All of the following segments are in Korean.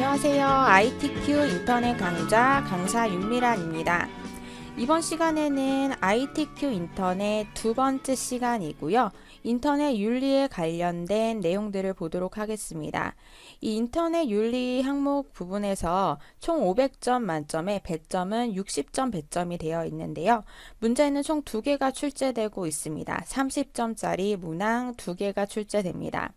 안녕하세요. ITQ 인터넷 강좌 강사 윤미란입니다. 이번 시간에는 ITQ 인터넷 두 번째 시간이고요. 인터넷 윤리에 관련된 내용들을 보도록 하겠습니다. 이 인터넷 윤리 항목 부분에서 총 500점 만점에 배점은 60점 배점이 되어 있는데요. 문제는 총 2개가 출제되고 있습니다. 30점짜리 문항 2개가 출제됩니다.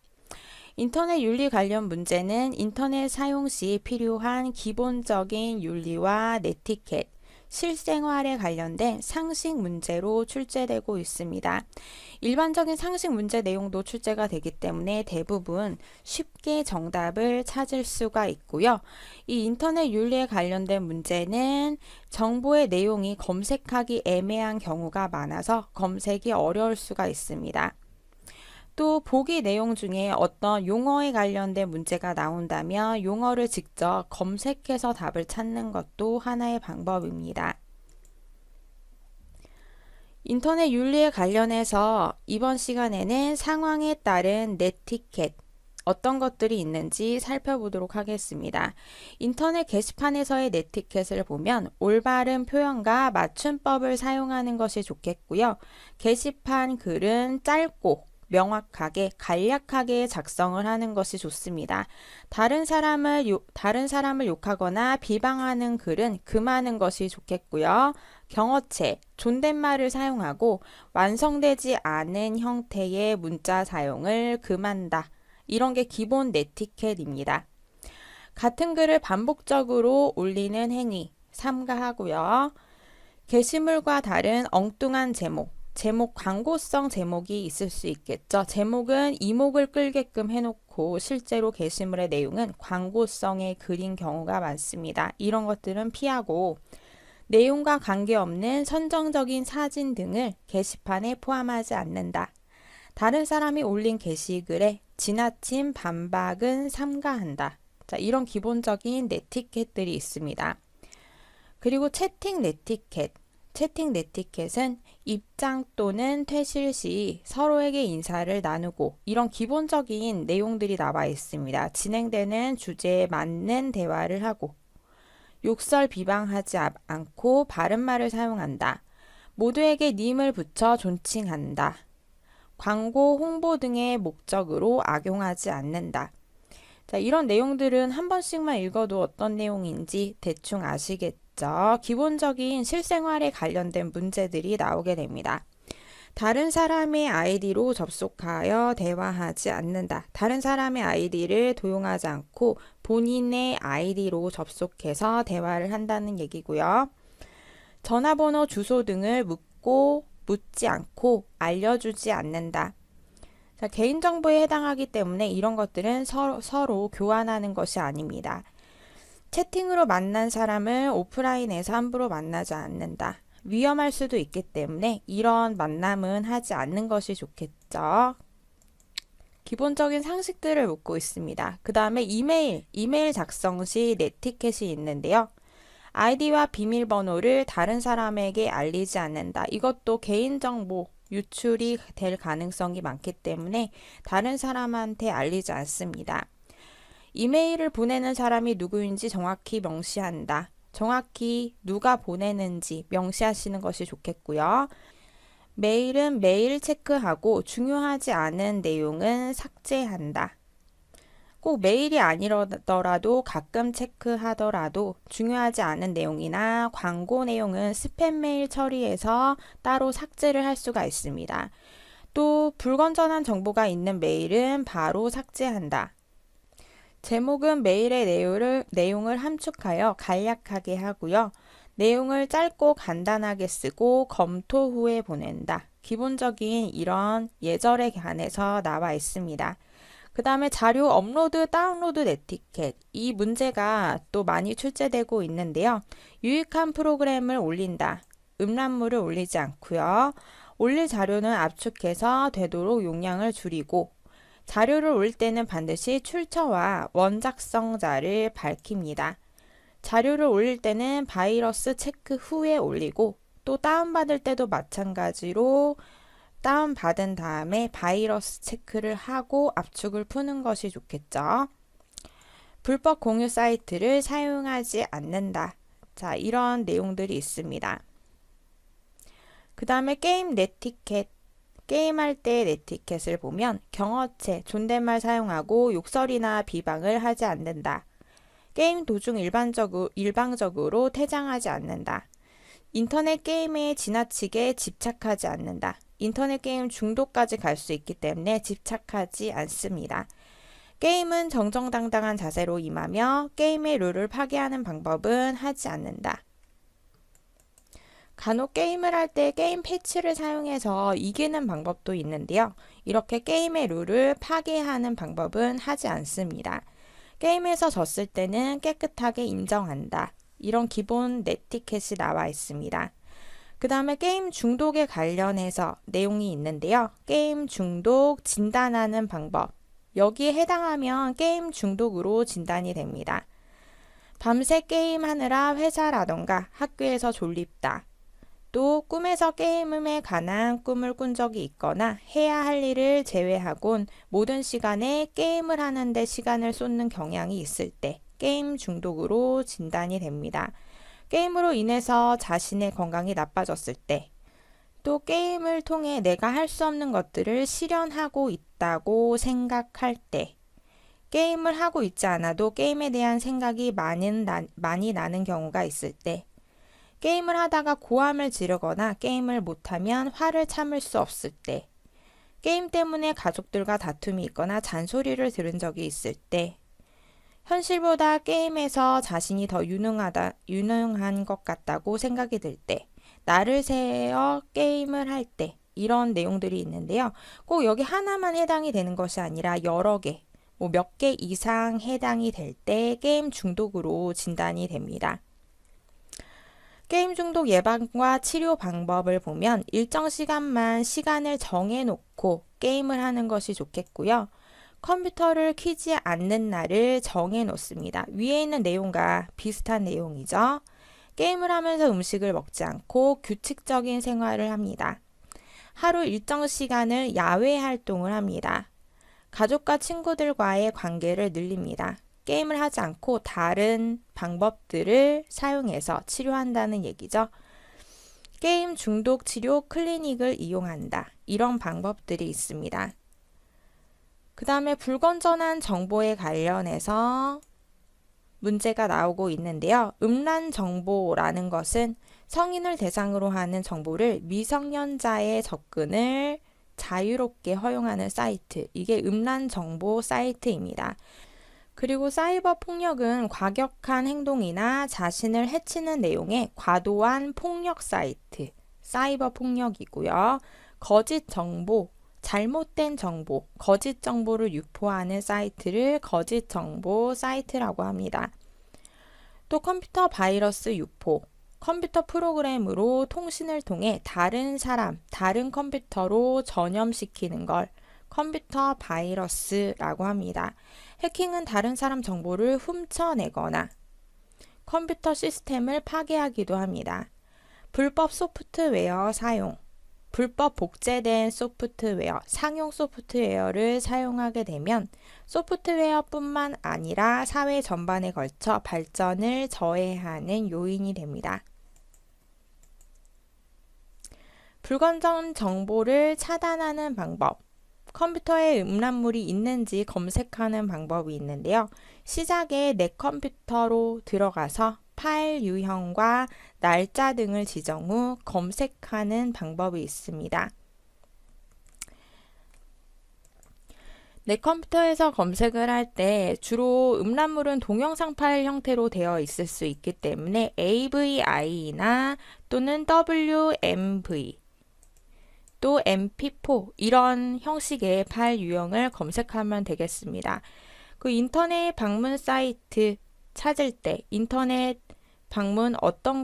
인터넷 윤리 관련 문제는 인터넷 사용 시 필요한 기본적인 윤리와 네티켓, 실생활에 관련된 상식 문제로 출제되고 있습니다. 일반적인 상식 문제 내용도 출제가 되기 때문에 대부분 쉽게 정답을 찾을 수가 있고요. 이 인터넷 윤리에 관련된 문제는 정보의 내용이 검색하기 애매한 경우가 많아서 검색이 어려울 수가 있습니다. 또 보기 내용 중에 어떤 용어에 관련된 문제가 나온다면 용어를 직접 검색해서 답을 찾는 것도 하나의 방법입니다. 인터넷 윤리에 관련해서 이번 시간에는 상황에 따른 네티켓, 어떤 것들이 있는지 살펴보도록 하겠습니다. 인터넷 게시판에서의 네티켓을 보면 올바른 표현과 맞춤법을 사용하는 것이 좋겠고요. 게시판 글은 짧고 명확하게 간략하게 작성을 하는 것이 좋습니다. 다른 사람을 욕하거나 비방하는 글은 금하는 것이 좋겠고요. 경어체, 존댓말을 사용하고 완성되지 않은 형태의 문자 사용을 금한다. 이런 게 기본 네티켓입니다. 같은 글을 반복적으로 올리는 행위 삼가하고요. 게시물과 다른 엉뚱한 제목 광고성 제목이 있을 수 있겠죠. 제목은 이목을 끌게끔 해놓고 실제로 게시물의 내용은 광고성의 글인 경우가 많습니다. 이런 것들은 피하고 내용과 관계없는 선정적인 사진 등을 게시판에 포함하지 않는다. 다른 사람이 올린 게시글에 지나친 반박은 삼가한다. 자, 이런 기본적인 네티켓들이 있습니다. 그리고 채팅 네티켓은 입장 또는 퇴실 시 서로에게 인사를 나누고 이런 기본적인 내용들이 나와 있습니다. 진행되는 주제에 맞는 대화를 하고 욕설 비방하지 않고 바른말을 사용한다. 모두에게 님을 붙여 존칭한다. 광고, 홍보 등의 목적으로 악용하지 않는다. 자, 이런 내용들은 한 번씩만 읽어도 어떤 내용인지 대충 아시겠죠? 기본적인 실생활에 관련된 문제들이 나오게 됩니다. 다른 사람의 아이디로 접속하여 대화하지 않는다. 다른 사람의 아이디를 도용하지 않고 본인의 아이디로 접속해서 대화를 한다는 얘기고요. 전화번호, 주소 등을 묻지 않고 알려주지 않는다. 자, 개인정보에 해당하기 때문에 이런 것들은 서로 교환하는 것이 아닙니다. 채팅으로 만난 사람을 오프라인에서 함부로 만나지 않는다. 위험할 수도 있기 때문에 이런 만남은 하지 않는 것이 좋겠죠. 기본적인 상식들을 묻고 있습니다. 그 다음에 이메일 작성 시 네티켓이 있는데요. 아이디와 비밀번호를 다른 사람에게 알리지 않는다. 이것도 개인정보 유출이 될 가능성이 많기 때문에 다른 사람한테 알리지 않습니다. 이메일을 보내는 사람이 누구인지 정확히 명시한다. 정확히 누가 보내는지 명시하시는 것이 좋겠고요. 메일은 매일 체크하고 중요하지 않은 내용은 삭제한다. 꼭 메일이 아니더라도 가끔 체크하더라도 중요하지 않은 내용이나 광고 내용은 스팸 메일 처리해서 따로 삭제를 할 수가 있습니다. 또 불건전한 정보가 있는 메일은 바로 삭제한다. 제목은 메일의 내용을 함축하여 간략하게 하고요. 내용을 짧고 간단하게 쓰고 검토 후에 보낸다. 기본적인 이런 예절에 관해서 나와 있습니다. 그 다음에 자료 업로드, 다운로드 네티켓. 이 문제가 또 많이 출제되고 있는데요. 유익한 프로그램을 올린다. 음란물을 올리지 않고요. 올릴 자료는 압축해서 되도록 용량을 줄이고 자료를 올릴 때는 반드시 출처와 원작성자를 밝힙니다. 자료를 올릴 때는 바이러스 체크 후에 올리고 또 다운받을 때도 마찬가지로 다운받은 다음에 바이러스 체크를 하고 압축을 푸는 것이 좋겠죠. 불법 공유 사이트를 사용하지 않는다. 자, 이런 내용들이 있습니다. 그 다음에 게임 네티켓. 게임할 때 네티켓을 보면 경어체, 존댓말 사용하고 욕설이나 비방을 하지 않는다. 게임 도중 일방적으로 퇴장하지 않는다. 인터넷 게임에 지나치게 집착하지 않는다. 인터넷 게임 중독까지 갈 수 있기 때문에 집착하지 않습니다. 게임은 정정당당한 자세로 임하며 게임의 룰을 파괴하는 방법은 하지 않는다. 간혹 게임을 할 때 게임 패치를 사용해서 이기는 방법도 있는데요. 이렇게 게임의 룰을 파괴하는 방법은 하지 않습니다. 게임에서 졌을 때는 깨끗하게 인정한다. 이런 기본 네티켓이 나와 있습니다. 그 다음에 게임 중독에 관련해서 내용이 있는데요. 게임 중독 진단하는 방법. 여기에 해당하면 게임 중독으로 진단이 됩니다. 밤새 게임하느라 회사라던가 학교에서 졸립다. 또 꿈에서 게임에 관한 꿈을 꾼 적이 있거나 해야 할 일을 제외하곤 모든 시간에 게임을 하는데 시간을 쏟는 경향이 있을 때 게임 중독으로 진단이 됩니다. 게임으로 인해서 자신의 건강이 나빠졌을 때, 또 게임을 통해 내가 할 수 없는 것들을 실현하고 있다고 생각할 때, 게임을 하고 있지 않아도 게임에 대한 생각이 많이 나는 경우가 있을 때, 게임을 하다가 고함을 지르거나 게임을 못하면 화를 참을 수 없을 때, 게임 때문에 가족들과 다툼이 있거나 잔소리를 들은 적이 있을 때, 현실보다 게임에서 자신이 더 유능한 것 같다고 생각이 들 때, 나를 세워 게임을 할 때, 이런 내용들이 있는데요. 꼭 여기 하나만 해당이 되는 것이 아니라 여러 개, 몇 개 이상 해당이 될 때 게임 중독으로 진단이 됩니다. 게임 중독 예방과 치료 방법을 보면 일정 시간만 시간을 정해놓고 게임을 하는 것이 좋겠고요. 컴퓨터를 켜지 않는 날을 정해놓습니다. 위에 있는 내용과 비슷한 내용이죠. 게임을 하면서 음식을 먹지 않고 규칙적인 생활을 합니다. 하루 일정 시간을 야외 활동을 합니다. 가족과 친구들과의 관계를 늘립니다. 게임을 하지 않고 다른 방법들을 사용해서 치료한다는 얘기죠. 게임 중독 치료 클리닉을 이용한다. 이런 방법들이 있습니다. 그 다음에 불건전한 정보에 관련해서 문제가 나오고 있는데요. 음란 정보라는 것은 성인을 대상으로 하는 정보를 미성년자의 접근을 자유롭게 허용하는 사이트. 이게 음란 정보 사이트입니다. 그리고 사이버 폭력은 과격한 행동이나 자신을 해치는 내용의 과도한 폭력 사이트, 사이버 폭력이고요. 거짓 정보, 잘못된 정보, 거짓 정보를 유포하는 사이트를 거짓 정보 사이트라고 합니다. 또 컴퓨터 바이러스 유포, 컴퓨터 프로그램으로 통신을 통해 다른 사람, 다른 컴퓨터로 전염시키는 걸 컴퓨터 바이러스라고 합니다. 해킹은 다른 사람 정보를 훔쳐내거나 컴퓨터 시스템을 파괴하기도 합니다. 불법 소프트웨어 사용, 불법 복제된 소프트웨어, 상용 소프트웨어를 사용하게 되면 소프트웨어뿐만 아니라 사회 전반에 걸쳐 발전을 저해하는 요인이 됩니다. 불건전 정보를 차단하는 방법, 컴퓨터에 음란물이 있는지 검색하는 방법이 있는데요. 시작에 내 컴퓨터로 들어가서 파일 유형과 날짜 등을 지정 후 검색하는 방법이 있습니다. 내 컴퓨터에서 검색을 할 때 주로 음란물은 동영상 파일 형태로 되어 있을 수 있기 때문에 AVI나 또는 WMV 또 MP4 이런 형식의 파일 유형을 검색하면 되겠습니다. 그 인터넷 방문 사이트 찾을 때 인터넷 방문 어떤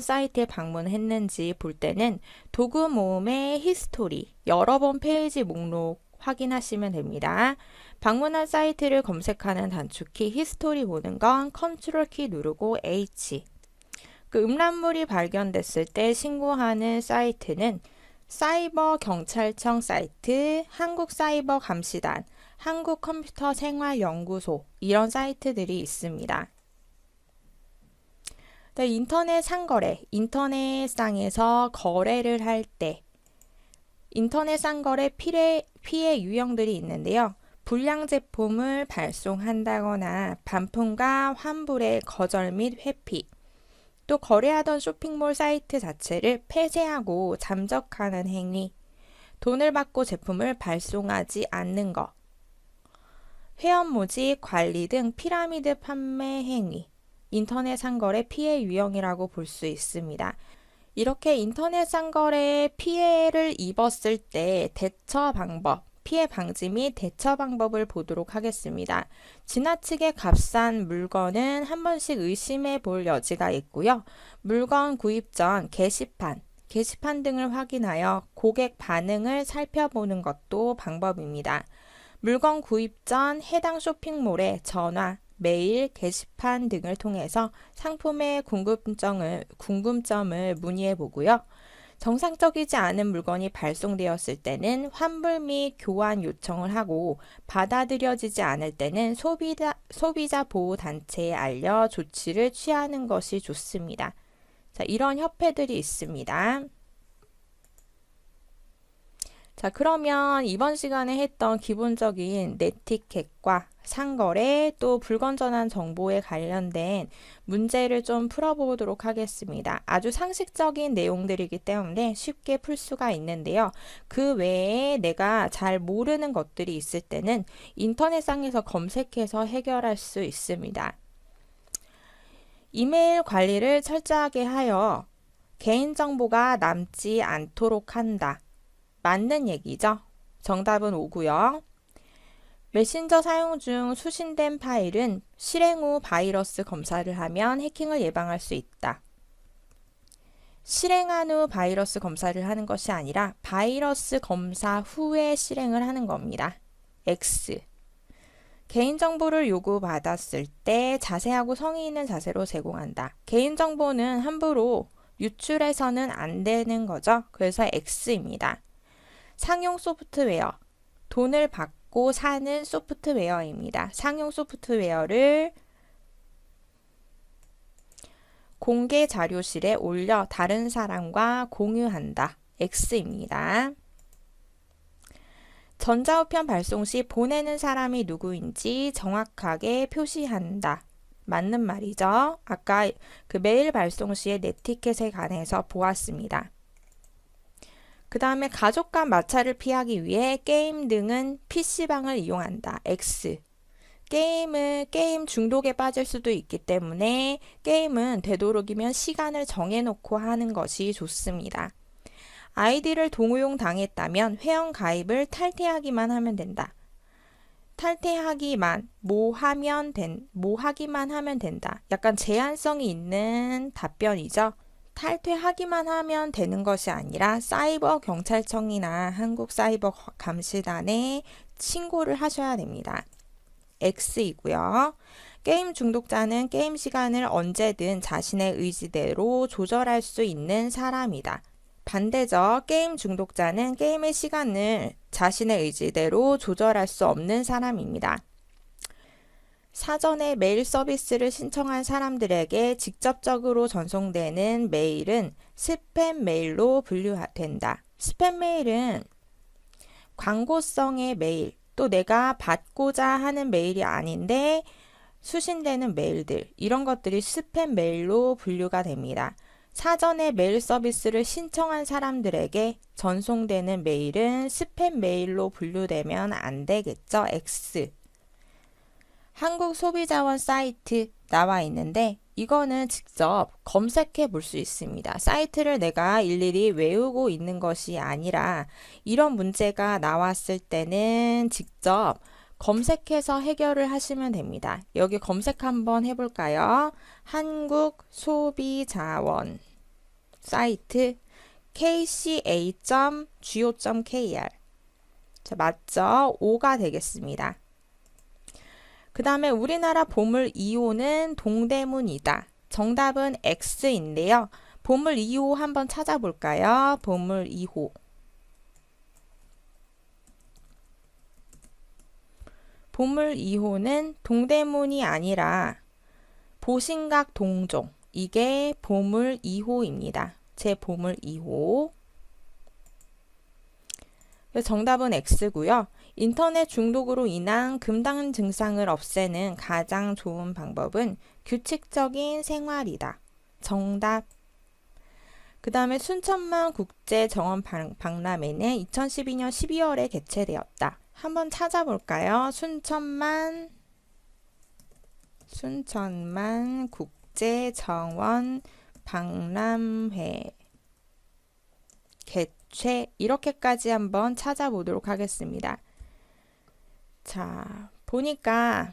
사이트에 방문했는지 볼 때는 도구 모음의 히스토리, 여러 번 페이지 목록 확인하시면 됩니다. 방문한 사이트를 검색하는 단축키 히스토리 보는 건 컨트롤 키 누르고 H. 그 음란물이 발견됐을 때 신고하는 사이트는 사이버 경찰청 사이트, 한국사이버감시단, 한국컴퓨터생활연구소 이런 사이트들이 있습니다. 네, 인터넷 상거래, 인터넷상에서 거래를 할 때 인터넷 상거래 피해 유형들이 있는데요. 불량 제품을 발송한다거나 반품과 환불의 거절 및 회피, 또 거래하던 쇼핑몰 사이트 자체를 폐쇄하고 잠적하는 행위, 돈을 받고 제품을 발송하지 않는 것, 회원 모집, 관리 등 피라미드 판매 행위, 인터넷 상거래 피해 유형이라고 볼 수 있습니다. 이렇게 인터넷 상거래에 피해를 입었을 때 대처 방법, 피해 방지 및 대처 방법을 보도록 하겠습니다. 지나치게 값싼 물건은 한 번씩 의심해 볼 여지가 있고요. 물건 구입 전 게시판 등을 확인하여 고객 반응을 살펴보는 것도 방법입니다. 물건 구입 전 해당 쇼핑몰에 전화, 메일, 게시판 등을 통해서 상품의 궁금점을 문의해 보고요. 정상적이지 않은 물건이 발송되었을 때는 환불 및 교환 요청을 하고 받아들여지지 않을 때는 소비자 보호 단체에 알려 조치를 취하는 것이 좋습니다. 자, 이런 협회들이 있습니다. 자, 그러면 이번 시간에 했던 기본적인 네티켓과 상거래 또 불건전한 정보에 관련된 문제를 좀 풀어보도록 하겠습니다. 아주 상식적인 내용들이기 때문에 쉽게 풀 수가 있는데요. 그 외에 내가 잘 모르는 것들이 있을 때는 인터넷상에서 검색해서 해결할 수 있습니다. 이메일 관리를 철저하게 하여 개인정보가 남지 않도록 한다. 맞는 얘기죠. 정답은 5고요. 메신저 사용 중 수신된 파일은 실행 후 바이러스 검사를 하면 해킹을 예방할 수 있다. 실행한 후 바이러스 검사를 하는 것이 아니라 바이러스 검사 후에 실행을 하는 겁니다. X. 개인정보를 요구받았을 때 자세하고 성의 있는 자세로 제공한다. 개인정보는 함부로 유출해서는 안 되는 거죠. 그래서 X입니다. 상용 소프트웨어, 돈을 받고 사는 소프트웨어입니다. 상용 소프트웨어를 공개 자료실에 올려 다른 사람과 공유한다. X입니다. 전자우편 발송 시 보내는 사람이 누구인지 정확하게 표시한다. 맞는 말이죠. 아까 그 메일 발송 시의 네티켓에 관해서 보았습니다. 그 다음에 가족 간 마찰을 피하기 위해 게임 등은 PC방을 이용한다. X. 게임 중독에 빠질 수도 있기 때문에 게임은 되도록이면 시간을 정해놓고 하는 것이 좋습니다. 아이디를 동호용 당했다면 회원 가입을 탈퇴하기만 하면 된다. 탈퇴하기만, 하기만 하면 된다. 약간 제한성이 있는 답변이죠. 탈퇴하기만 하면 되는 것이 아니라 사이버 경찰청이나 한국사이버감시단에 신고를 하셔야 됩니다. X이고요. 게임 중독자는 게임 시간을 언제든 자신의 의지대로 조절할 수 있는 사람이다. 반대죠. 게임 중독자는 게임의 시간을 자신의 의지대로 조절할 수 없는 사람입니다. 사전에 메일 서비스를 신청한 사람들에게 직접적으로 전송되는 메일은 스팸 메일로 분류된다. 스팸 메일은 광고성의 메일, 또 내가 받고자 하는 메일이 아닌데 수신되는 메일들, 이런 것들이 스팸 메일로 분류가 됩니다. 사전에 메일 서비스를 신청한 사람들에게 전송되는 메일은 스팸 메일로 분류되면 안 되겠죠. X. 한국소비자원 사이트 나와 있는데 이거는 직접 검색해 볼 수 있습니다. 사이트를 내가 일일이 외우고 있는 것이 아니라 이런 문제가 나왔을 때는 직접 검색해서 해결을 하시면 됩니다. 여기 검색 한번 해볼까요? 한국소비자원 사이트 kca.go.kr. 자, 맞죠? 5가 되겠습니다. 그 다음에 우리나라 보물 2호는 동대문이다. 정답은 X인데요. 보물 2호 한번 찾아볼까요? 보물 2호. 보물 2호는 동대문이 아니라 보신각 동종. 이게 보물 2호입니다. 제 보물 2호. 정답은 X고요. 인터넷 중독으로 인한 금단 증상을 없애는 가장 좋은 방법은 규칙적인 생활이다. 정답. 그 다음에 순천만 국제정원 박람회는 2012년 12월에 개최되었다. 한번 찾아볼까요? 순천만 국제정원 박람회 개최 이렇게까지 한번 찾아보도록 하겠습니다. 자, 보니까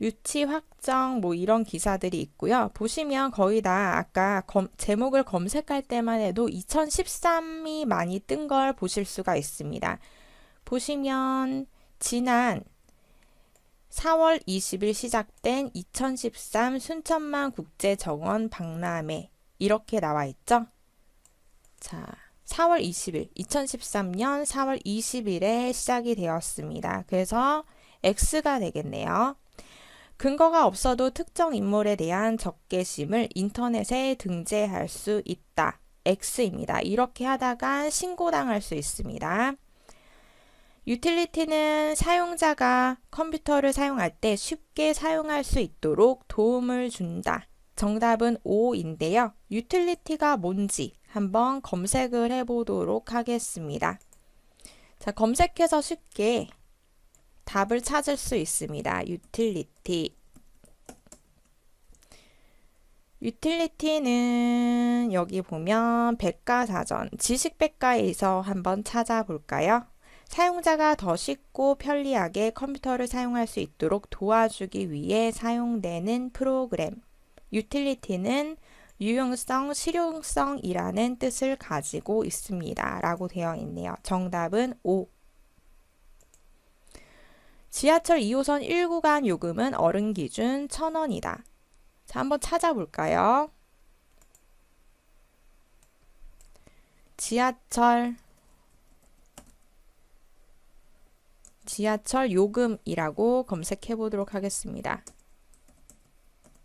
유치 확정 뭐 이런 기사들이 있고요. 보시면 거의 다 아까 제목을 검색할 때만 해도 2013이 많이 뜬 걸 보실 수가 있습니다. 보시면 지난 4월 20일 시작된 2013 순천만 국제정원 박람회 이렇게 나와 있죠. 자, 4월 20일, 2013년 4월 20일에 시작이 되었습니다. 그래서 X가 되겠네요. 근거가 없어도 특정 인물에 대한 적개심을 인터넷에 등재할 수 있다. X입니다. 이렇게 하다가 신고당할 수 있습니다. 유틸리티는 사용자가 컴퓨터를 사용할 때 쉽게 사용할 수 있도록 도움을 준다. 정답은 O인데요. 유틸리티가 뭔지 한번 검색을 해보도록 하겠습니다. 자, 검색해서 쉽게 답을 찾을 수 있습니다. 유틸리티. 유틸리티는 여기 보면 백과사전, 지식백과에서 한번 찾아볼까요? 사용자가 더 쉽고 편리하게 컴퓨터를 사용할 수 있도록 도와주기 위해 사용되는 프로그램. 유틸리티는 유용성, 실용성이라는 뜻을 가지고 있습니다. 라고 되어 있네요. 정답은 O. 지하철 2호선 1구간 요금은 어른 기준 1,000원이다. 자, 한번 찾아볼까요? 지하철 요금이라고 검색해 보도록 하겠습니다.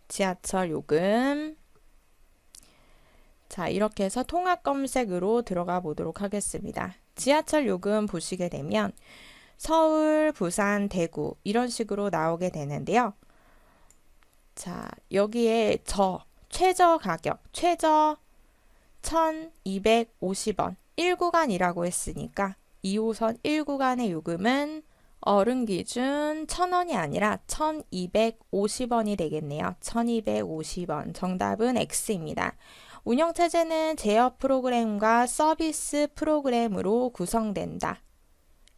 지하철 요금. 자, 이렇게 해서 통합 검색으로 들어가 보도록 하겠습니다. 지하철 요금 보시게 되면 서울, 부산, 대구 이런 식으로 나오게 되는데요. 자, 여기에 최저 가격, 최저 1,250원 1구간이라고 했으니까 2호선 1구간의 요금은 어른 기준 1,000원이 아니라 1,250원이 되겠네요. 1,250원. 정답은 X입니다. 운영체제는 제어 프로그램과 서비스 프로그램으로 구성된다.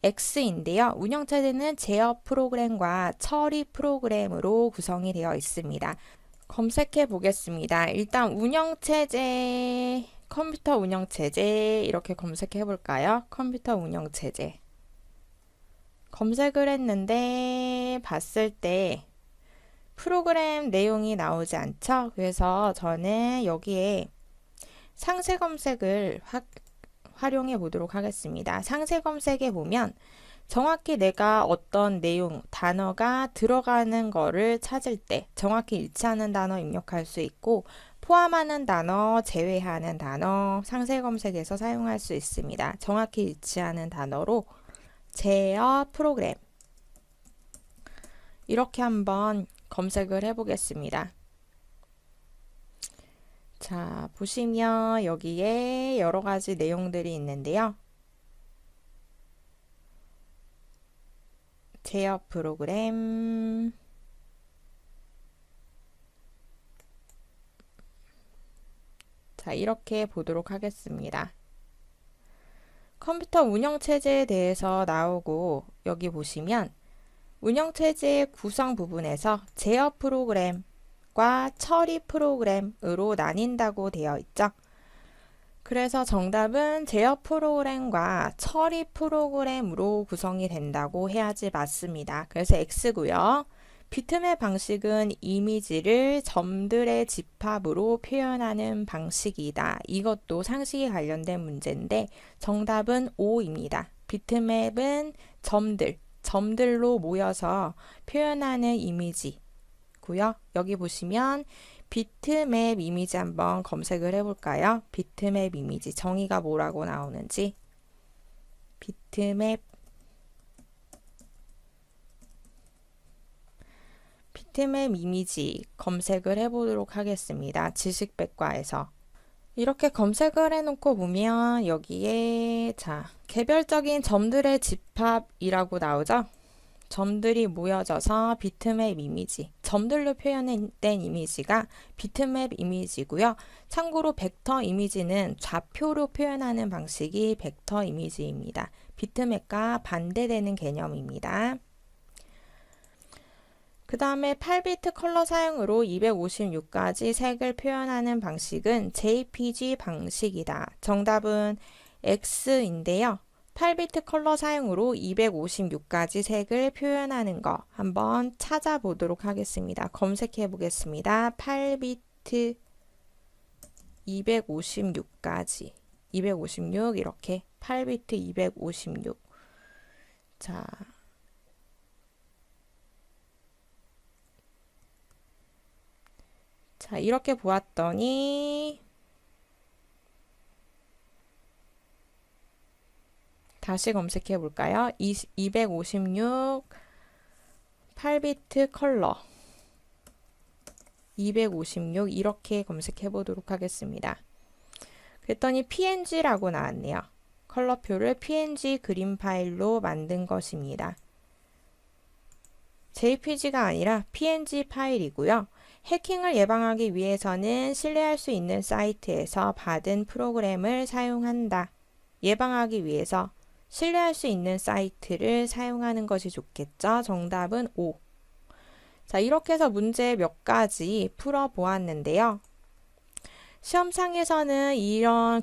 X인데요. 운영체제는 제어 프로그램과 처리 프로그램으로 구성이 되어 있습니다. 검색해 보겠습니다. 일단 운영체제, 컴퓨터 운영체제 이렇게 검색해 볼까요? 컴퓨터 운영체제. 검색을 했는데 봤을 때 프로그램 내용이 나오지 않죠? 그래서 저는 여기에 상세 검색을 활용해 보도록 하겠습니다. 상세 검색에 보면 정확히 내가 어떤 내용, 단어가 들어가는 거를 찾을 때 정확히 일치하는 단어 입력할 수 있고 포함하는 단어, 제외하는 단어 상세 검색에서 사용할 수 있습니다. 정확히 일치하는 단어로 제어 프로그램 이렇게 한번 검색을 해보겠습니다. 자, 보시면 여기에 여러 가지 내용들이 있는데요. 제어 프로그램, 자, 이렇게 보도록 하겠습니다. 컴퓨터 운영체제에 대해서 나오고 여기 보시면 운영체제의 구성 부분에서 제어 프로그램과 처리 프로그램으로 나뉜다고 되어 있죠. 그래서 정답은 제어 프로그램과 처리 프로그램으로 구성이 된다고 해야지 맞습니다. 그래서 X고요. 비트맵 방식은 이미지를 점들의 집합으로 표현하는 방식이다. 이것도 상식이 관련된 문제인데 정답은 O입니다. 비트맵은 점들로 모여서 표현하는 이미지고요. 여기 보시면 비트맵 이미지 한번 검색을 해볼까요? 비트맵 이미지 정의가 뭐라고 나오는지. 비트맵 이미지 검색을 해보도록 하겠습니다. 지식백과에서. 이렇게 검색을 해놓고 보면 여기에 개별적인 점들의 집합이라고 나오죠? 점들이 모여져서 비트맵 이미지, 점들로 표현된 이미지가 비트맵 이미지고요. 참고로 벡터 이미지는 좌표로 표현하는 방식이 벡터 이미지입니다. 비트맵과 반대되는 개념입니다. 그 다음에 8비트 컬러 사용으로 256가지 색을 표현하는 방식은 JPG 방식이다. 정답은 X인데요. 8비트 컬러 사용으로 256가지 색을 표현하는 거 한번 찾아보도록 하겠습니다. 검색해 보겠습니다. 8비트 256가지 256 이렇게 8비트 256 자, 이렇게 보았더니 다시 검색해 볼까요? 256 8비트 컬러 256 이렇게 검색해 보도록 하겠습니다. 그랬더니 PNG라고 나왔네요. 컬러표를 PNG 그림 파일로 만든 것입니다. JPG가 아니라 PNG 파일이고요. 해킹을 예방하기 위해서는 신뢰할 수 있는 사이트에서 받은 프로그램을 사용한다. 예방하기 위해서 신뢰할 수 있는 사이트를 사용하는 것이 좋겠죠. 정답은 O. 자, 이렇게 해서 문제 몇 가지 풀어 보았는데요. 시험장에서는 이런